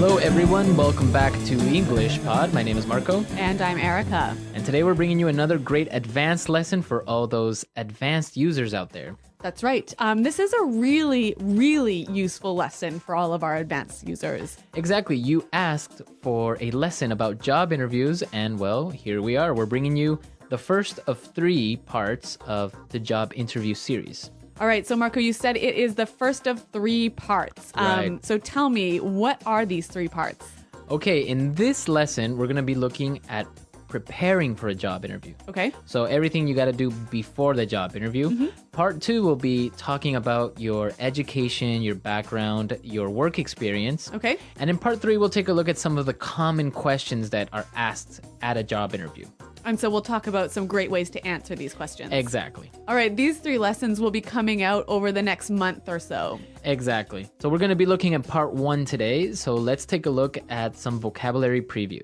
Hello everyone, welcome back to English Pod. My name is Marco. And I'm Erica. And today we're bringing you another great advanced lesson for all those advanced users out there. That's right. This is a really, really useful lesson for all of our advanced users. Exactly. You asked for a lesson about job interviews, and well, here we are. We're bringing you the first of 3 parts of the job interview series. All right, so Marco, you said it is the first of 3 parts. Right. So tell me, what are these 3 parts? Okay, in this lesson, we're going to be looking at preparing for a job interview. Okay. So everything you got to do before the job interview. Mm-hmm. Part 2 will be talking about your education, your background, your work experience. Okay. And in part 3, we'll take a look at some of the common questions that are asked at a job interview. And so we'll talk about some great ways to answer these questions. Exactly. All right, these 3 lessons will be coming out over the next month or so. Exactly. So we're going to be looking at part 1 today. So let's take a look at some vocabulary preview.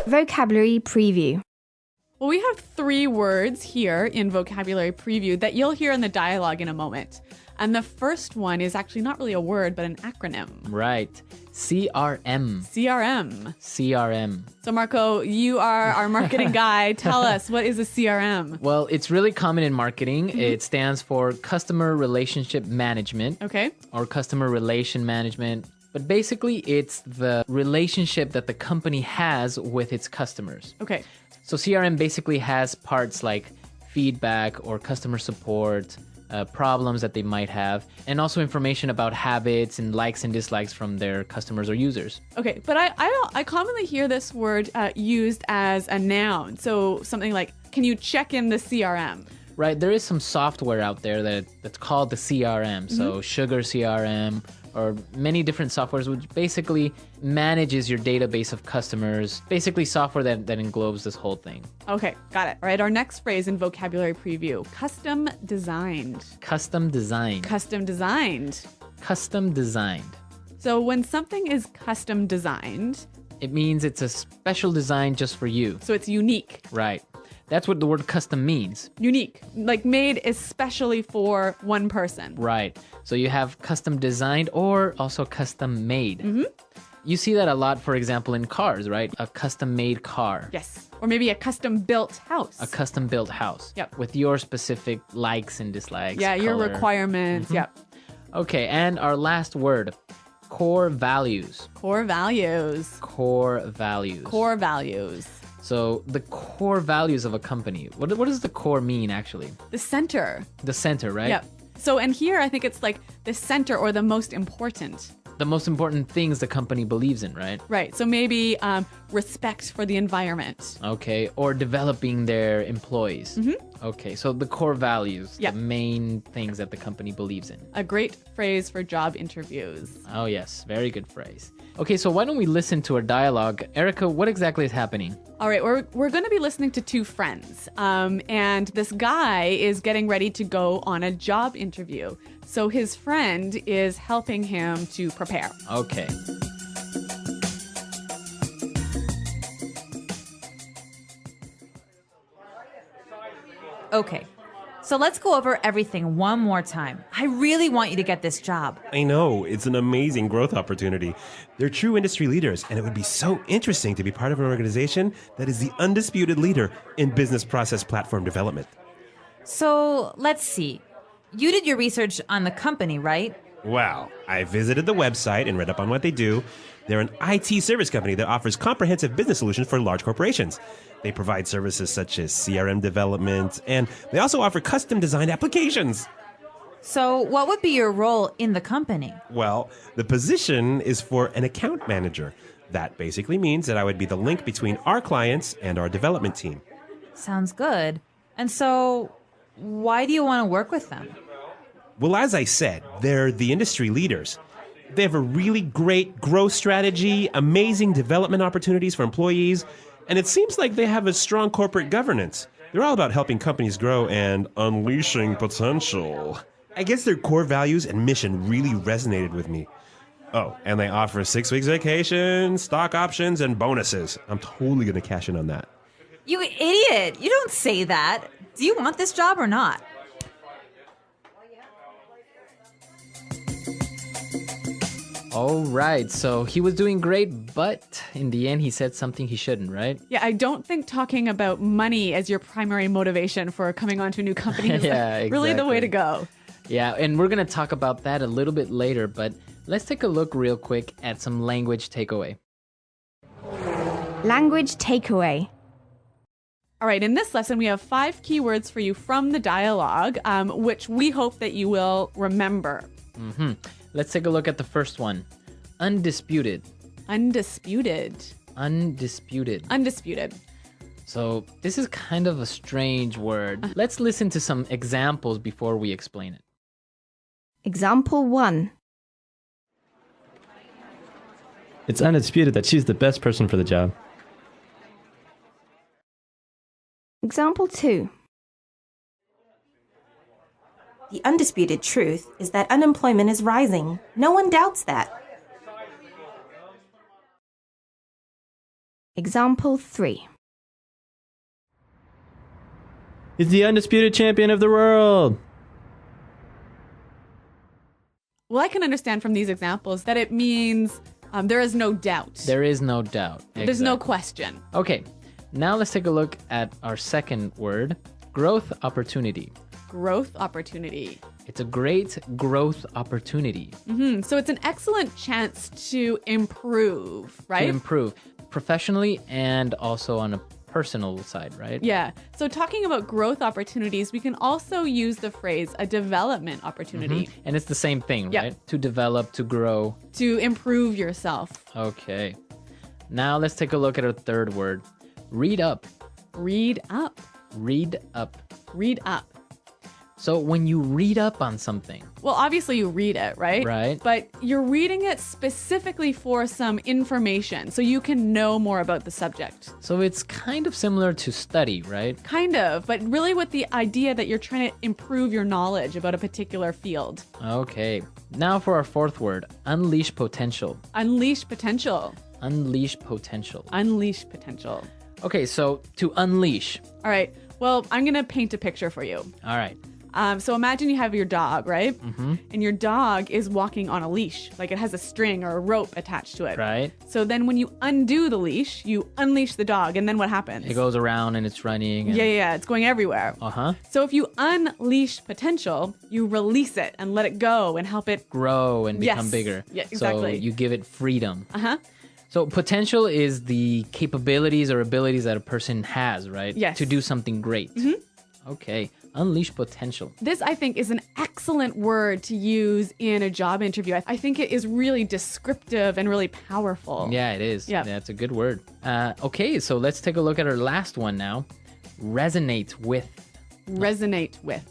Vocabulary preview. Well, we have 3 words here in vocabulary preview that you'll hear in the dialogue in a moment. And the first one is actually not really a word, but an acronym. Right. CRM. CRM. CRM. So Marco, you are our marketing guy. Tell us, what is a CRM? Well, it's really common in marketing. It stands for Customer Relationship Management. Okay. Or Customer Relation Management. But basically, it's the relationship that the company has with its customers. Okay. So CRM basically has parts like feedback or customer support, problems that they might have, and also information about habits and likes and dislikes from their customers or users. Okay, but I commonly hear this word used as a noun. So something like, can you check in the CRM? Right, there is some software out there that's called the CRM. So Sugar CRM, or many different softwares, which basically manages your database of customers. Basically software that englobes this whole thing. Okay, got it. All right, our next phrase in vocabulary preview, custom designed. Custom designed. Custom designed. Custom designed. So when something is custom designed, it means it's a special design just for you. So it's unique. Right. That's what the word custom means. Unique, like made especially for one person. Right. So you have custom designed or also custom made. You see that a lot, for example, in cars, right? A custom made car. Yes. Or maybe a custom built house. A custom built house. Yep. With your specific likes and dislikes. Yeah, your color. requirements. Yep. Okay, and our last word, core values. Core values. Core values. Core values. So the core values of a company. What does the core mean, actually? The center. The center, right? Yep. So, and here I think it's like the center or the most important. The most important things the company believes in, right? Right. So maybe respect for the environment. Okay. Or developing their employees. Okay. So the core values, Yep. the main things that the company believes in. A great phrase for job interviews. Oh, yes. Very good phrase. Okay. So why don't we listen to our dialogue? Erica, what exactly is happening? All right, we're going to be listening to 2 friends, and this guy is getting ready to go on a job interview. So his friend is helping him to prepare. Okay. Okay, so let's go over everything one more time. I really want you to get this job. I know, it's an amazing growth opportunity. They're true industry leaders, and it would be so interesting to be part of an organization that is the undisputed leader in business process platform development. So let's see. You did your research on the company, right? Wow, I visited the website and read up on what they do. They're an IT service company that offers comprehensive business solutions for large corporations. They provide services such as CRM development, and they also offer custom designed applications. So what would be your role in the company? Well, the position is for an account manager. That basically means that I would be the link between our clients and our development team. Sounds good. And so why do you want to work with them? Well, as I said, they're the industry leaders. They have a really great growth strategy, amazing development opportunities for employees, and it seems like they have a strong corporate governance. They're all about helping companies grow and unleashing potential. I guess their core values and mission really resonated with me. Oh, and they offer 6 weeks vacation, stock options, and bonuses. I'm totally going to cash in on that. You idiot! You don't say that. Do you want this job or not? All right, so he was doing great, but in the end, he said something he shouldn't, right? Yeah, I don't think talking about money as your primary motivation for coming onto a new company is Yeah, really the way exactly. to go. Yeah, and we're going to talk about that a little bit later, but let's take a look real quick at some language takeaway. Language takeaway. All right, in this lesson, we have 5 keywords for you from the dialogue, which we hope that you will remember. Let's take a look at the first one. Undisputed. Undisputed. Undisputed. Undisputed. So this is kind of a strange word. Let's listen to some examples before we explain it. Example 1. It's undisputed that she's the best person for the job. Example 2. The undisputed truth is that unemployment is rising. No one doubts that. Example 3. He's the undisputed champion of the world. Well, I can understand from these examples that it means there is no doubt. There is no doubt. There's no Exactly. question. Okay, now let's take a look at our second word, growth opportunity. Growth opportunity. It's a great growth opportunity So it's an excellent chance to improve, right? to improve professionally and also on a personal side, right? Yeah. So talking about growth opportunities, we can also use the phrase a development opportunity And it's the same thing, Yep. right? To develop, to grow. to improve yourself. Okay. Now let's take a look at our third word, read up. Read up. Read up. Read up. So when you read up on something, Well, obviously you read it, right? Right. But you're reading it specifically for some information so you can know more about the subject. so it's kind of similar to study, right? Kind of, but really with the idea that you're trying to improve your knowledge about a particular field. Okay. Now for our fourth word, unleash potential. Unleash potential. Unleash potential. Unleash potential. Okay, so to unleash. All right. Well, I'm going to paint a picture for you. All right. So imagine you have your dog, right? Mm-hmm. And your dog is walking on a leash, like it has a string or a rope attached to it. Right. So then when you undo the leash, you unleash the dog, and then what happens? It goes around and it's running. And... Yeah, it's going everywhere. Uh-huh. So if you unleash potential, you release it and let it go and help it. Grow and become Yes. bigger. Yeah, exactly. So you give it freedom. Uh-huh. So potential is the capabilities or abilities that a person has, right? Yes. To do something great. Mm-hmm. Okay. Unleash potential. This, I think, is an excellent word to use in a job interview. I think it is really descriptive and really powerful. Yeah, it is. Yeah. It's a good word. Okay, so let's take a look at our last one now. Resonate with. Resonate with.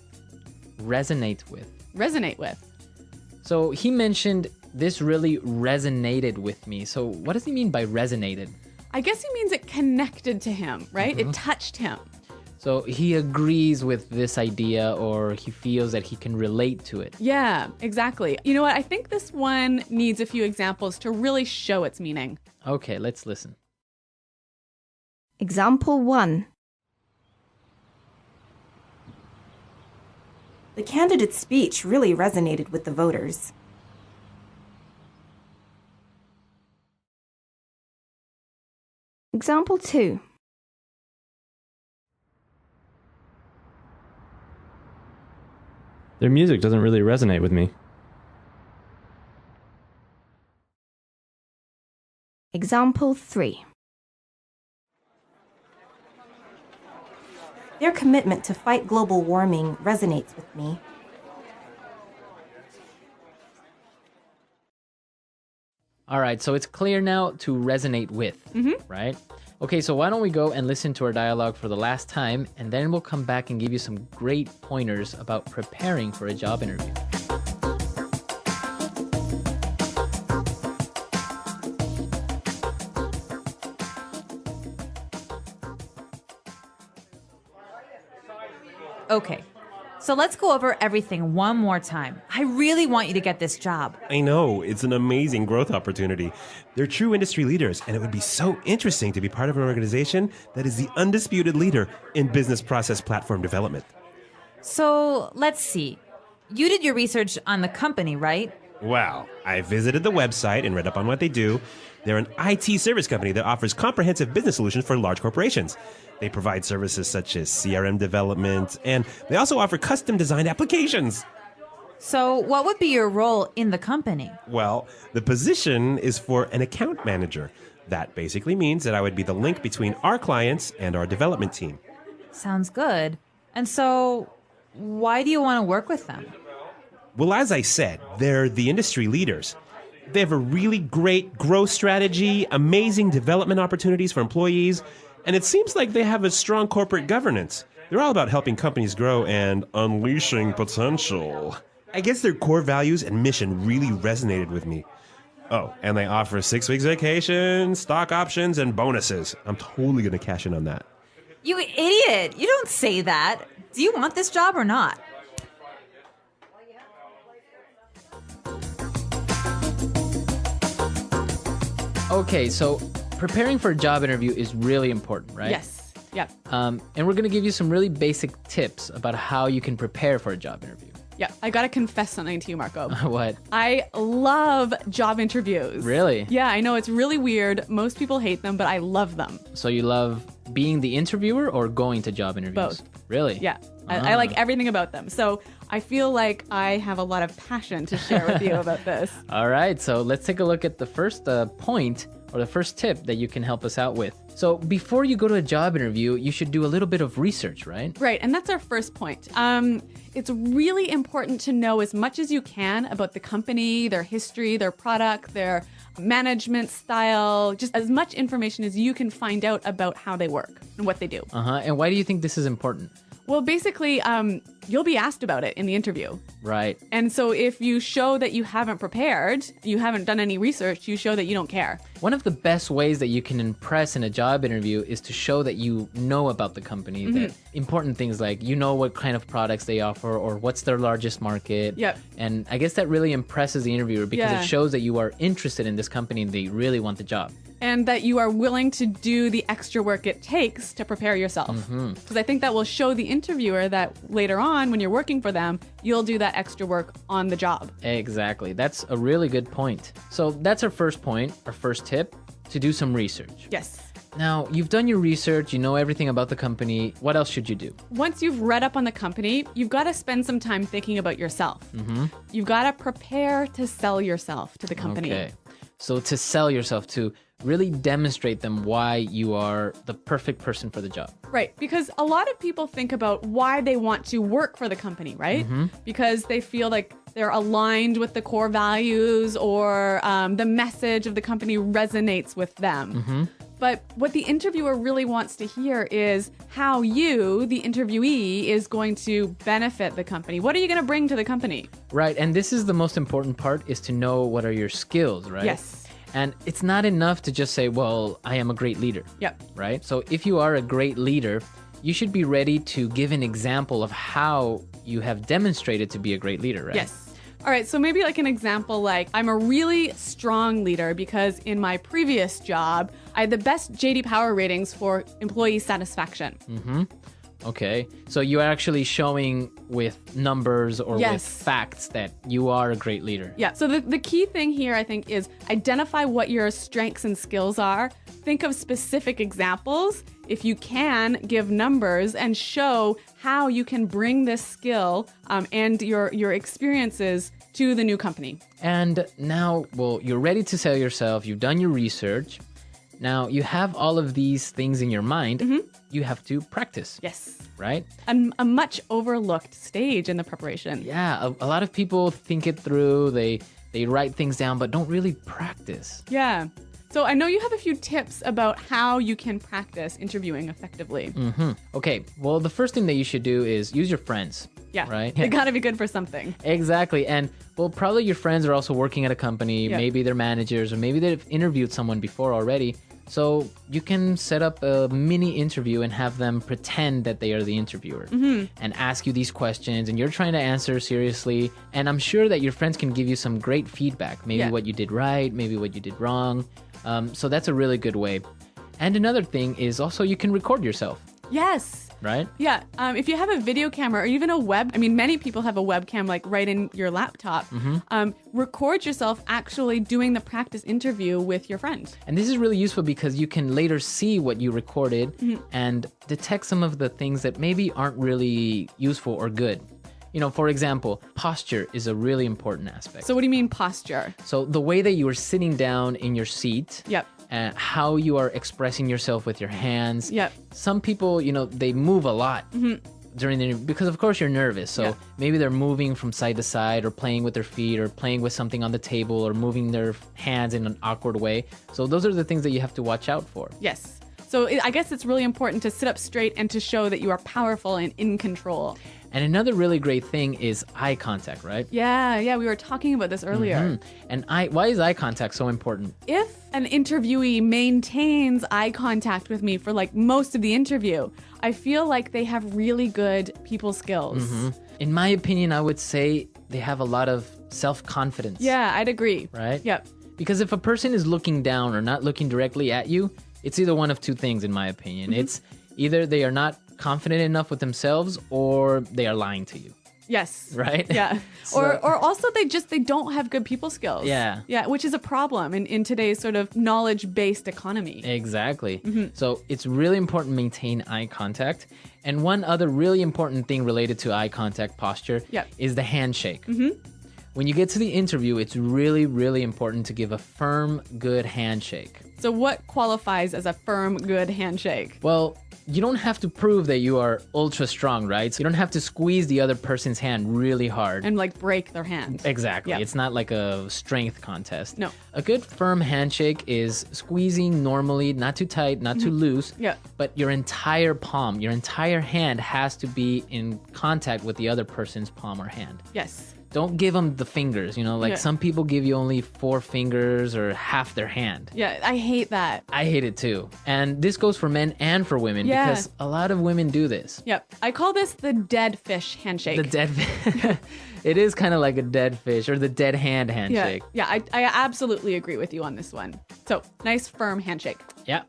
Resonate with. Resonate with. So he mentioned this really resonated with me. So what does he mean by resonated? I guess he means it connected to him, right? Mm-hmm. It touched him. So he agrees with this idea or he feels that he can relate to it. Yeah, exactly. You know what? I think this one needs a few examples to really show its meaning. Okay, let's listen. Example 1. The candidate's speech really resonated with the voters. Example 2. Their music doesn't really resonate with me. Example 3. Their commitment to fight global warming resonates with me. All right, so it's clear now to resonate with, right? Okay, so why don't we go and listen to our dialogue for the last time, and then we'll come back and give you some great pointers about preparing for a job interview. Okay, so let's go over everything one more time. I really want you to get this job. I know, it's an amazing growth opportunity. They're true industry leaders, and it would be so interesting to be part of an organization that is the undisputed leader in business process platform development. So let's see. You did your research on the company, right? Well, I visited the website and read up on what they do. They're an IT service company that offers comprehensive business solutions for large corporations. They provide services such as CRM development, and they also offer custom designed applications. So, what would be your role in the company? Well, the position is for an account manager. That basically means that I would be the link between our clients and our development team. Sounds good. And so, why do you want to work with them? Well, as I said, they're the industry leaders. They have a really great growth strategy, amazing development opportunities for employees, and it seems like they have a strong corporate governance. They're all about helping companies grow and unleashing potential. I guess their core values and mission really resonated with me. Oh, and they offer 6 weeks vacation, stock options, and bonuses. I'm totally going to cash in on that. You idiot! You don't say that. Do you want this job or not? Okay, so preparing for a job interview is really important, right? Yes. Yep. And we're going to give you some really basic tips about how you can prepare for a job interview. Yeah, I gotta confess something to you, Marco. What? I love job interviews. Really? Yeah, I know it's really weird. Most people hate them, but I love them. So you love being the interviewer or going to job interviews? Both. Really? Yeah, I like everything about them. So I feel like I have a lot of passion to share with you about this. All right, so let's take a look at the first point or the first tip that you can help us out with. So before you go to a job interview, you should do a little bit of research, right? Right, and that's our first point. It's really important to know as much as you can about the company, their history, their product, their management style, just as much information as you can find out about how they work and what they do. And why do you think this is important? Well, basically, you'll be asked about it in the interview. Right. And so if you show that you haven't prepared, you haven't done any research, you show that you don't care. One of the best ways that you can impress in a job interview is to show that you know about the company, that important things like you know what kind of products they offer or what's their largest market. Yep. And I guess that really impresses the interviewer because Yeah. it shows that you are interested in this company and they really want the job. And that you are willing to do the extra work it takes to prepare yourself. Because I think that will show the interviewer that later on, when you're working for them, you'll do that extra work on the job. Exactly. That's a really good point. So that's our first point, our first tip, to do some research. Yes. Now, you've done your research, you know everything about the company. What else should you do? Once you've read up on the company, you've got to spend some time thinking about yourself. You've got to prepare to sell yourself to the company. Okay. So to sell yourself, to really demonstrate them why you are the perfect person for the job. Right, because a lot of people think about why they want to work for the company, right? Because they feel like they're aligned with the core values or the message of the company resonates with them. But what the interviewer really wants to hear is how you, the interviewee, is going to benefit the company. What are you going to bring to the company? Right, and this is the most important part, is to know what are your skills, right? Yes. And it's not enough to just say, well, I am a great leader. Yep. Right? So if you are a great leader, you should be ready to give an example of how you have demonstrated to be a great leader, right? Yes. All right, so maybe like an example, like I'm a really strong leader because in my previous job, I had the best JD Power ratings for employee satisfaction. Okay. So you're actually showing with numbers or with Yes. facts that you are a great leader. Yeah, so the key thing here, I think, is identify what your strengths and skills are. Think of specific examples. If you can, give numbers and show how you can bring this skill and your experiences to the new company. And now, well, you're ready to sell yourself. You've done your research. Now you have all of these things in your mind. You have to practice. Yes. Right? A much overlooked stage in the preparation. Yeah, a lot of people think it through. They write things down, but don't really practice. Yeah. So I know you have a few tips about how you can practice interviewing effectively. Okay, well, the first thing that you should do is use your friends. Yeah. Right? They gotta be good for something. Exactly. And, well, probably your friends are also working at a company. Yeah. Maybe they're managers, or maybe they've interviewed someone before already. So you can set up a mini interview and have them pretend that they are the interviewer and ask you these questions, and you're trying to answer seriously. And I'm sure that your friends can give you some great feedback, maybe Yeah. what you did right, maybe what you did wrong. So that's a really good way. And another thing is also you can record yourself. Yes. right? Yeah. If you have a video camera or even a many people have a webcam like right in your laptop. Record yourself actually doing the practice interview with your friend. And this is really useful because you can later see what you recorded and detect some of the things that maybe aren't really useful or good. For example, posture is a really important aspect. So what do you mean posture? So the way that you are sitting down in your seat. Yep. How you are expressing yourself with your hands. Yep. Some people, they move a lot during the interview because, of course, you're nervous. So maybe they're moving from side to side or playing with their feet or playing with something on the table or moving their hands in an awkward way. So those are the things that you have to watch out for. Yes. So I guess it's really important to sit up straight and to show that you are powerful and in control. And another really great thing is eye contact, right? Yeah, we were talking about this earlier. And why is eye contact so important? If an interviewee maintains eye contact with me for like most of the interview, I feel like they have really good people skills. In my opinion, I would say they have a lot of self-confidence. Yeah, I'd agree. Right? Yep. Because if a person is looking down or not looking directly at you, it's either one of two things, in my opinion. It's either they are not confident enough with themselves or they are lying to you. Yes. Right? Yeah. Or also they don't have good people skills. Yeah. Yeah, which is a problem in today's sort of knowledge-based economy. Exactly. So it's really important to maintain eye contact. And one other really important thing related to eye contact posture is the handshake. When you get to the interview, it's really, really important to give a firm, good handshake. So what qualifies as a firm, good handshake? Well, you don't have to prove that you are ultra strong, right? So you don't have to squeeze the other person's hand really hard. And like break their hand. Exactly. Yeah. It's not like a strength contest. No. A good firm handshake is squeezing normally, not too tight, not too loose. Yeah. But your entire palm, your entire hand has to be in contact with the other person's palm or hand. Yes. Don't give them the fingers, some people give you only 4 fingers or half their hand. Yeah, I hate that. I hate it too. And this goes for men and for women because a lot of women do this. Yep. I call this the dead fish handshake. The dead fish. It is kind of like a dead fish or the dead hand handshake. Yeah, I absolutely agree with you on this one. So, nice firm handshake. Yeah.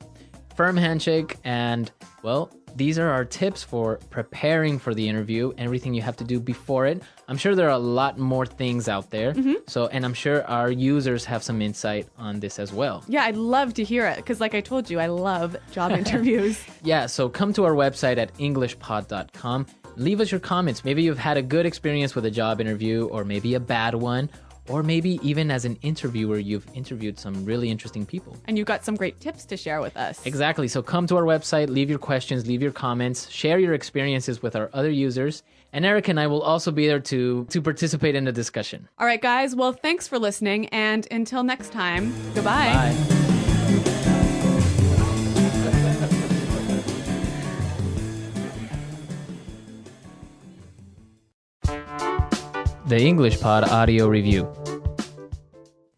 Firm handshake. And, well, these are our tips for preparing for the interview, everything you have to do before it. I'm sure there are a lot more things out there. And I'm sure our users have some insight on this as well. Yeah, I'd love to hear it because like I told you, I love job interviews. Yeah, so come to our website at englishpod.com. Leave us your comments. Maybe you've had a good experience with a job interview or maybe a bad one. Or maybe even as an interviewer, you've interviewed some really interesting people. And you've got some great tips to share with us. Exactly. So come to our website, leave your questions, leave your comments, share your experiences with our other users. And Eric and I will also be there to participate in the discussion. All right, guys. Well, thanks for listening. And until next time, goodbye. Bye. The English Pod Audio Review.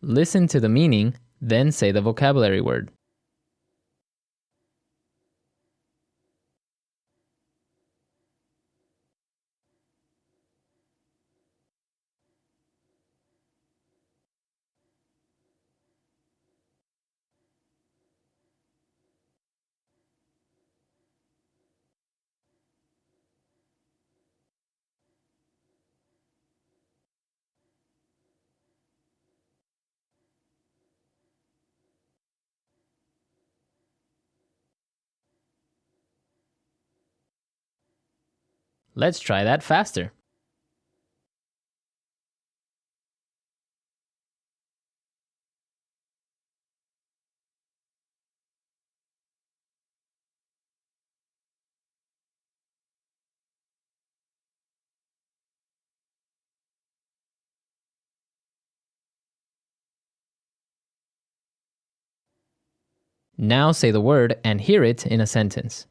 Listen to the meaning, then say the vocabulary word. Let's try that faster. Now say the word and hear it in a sentence.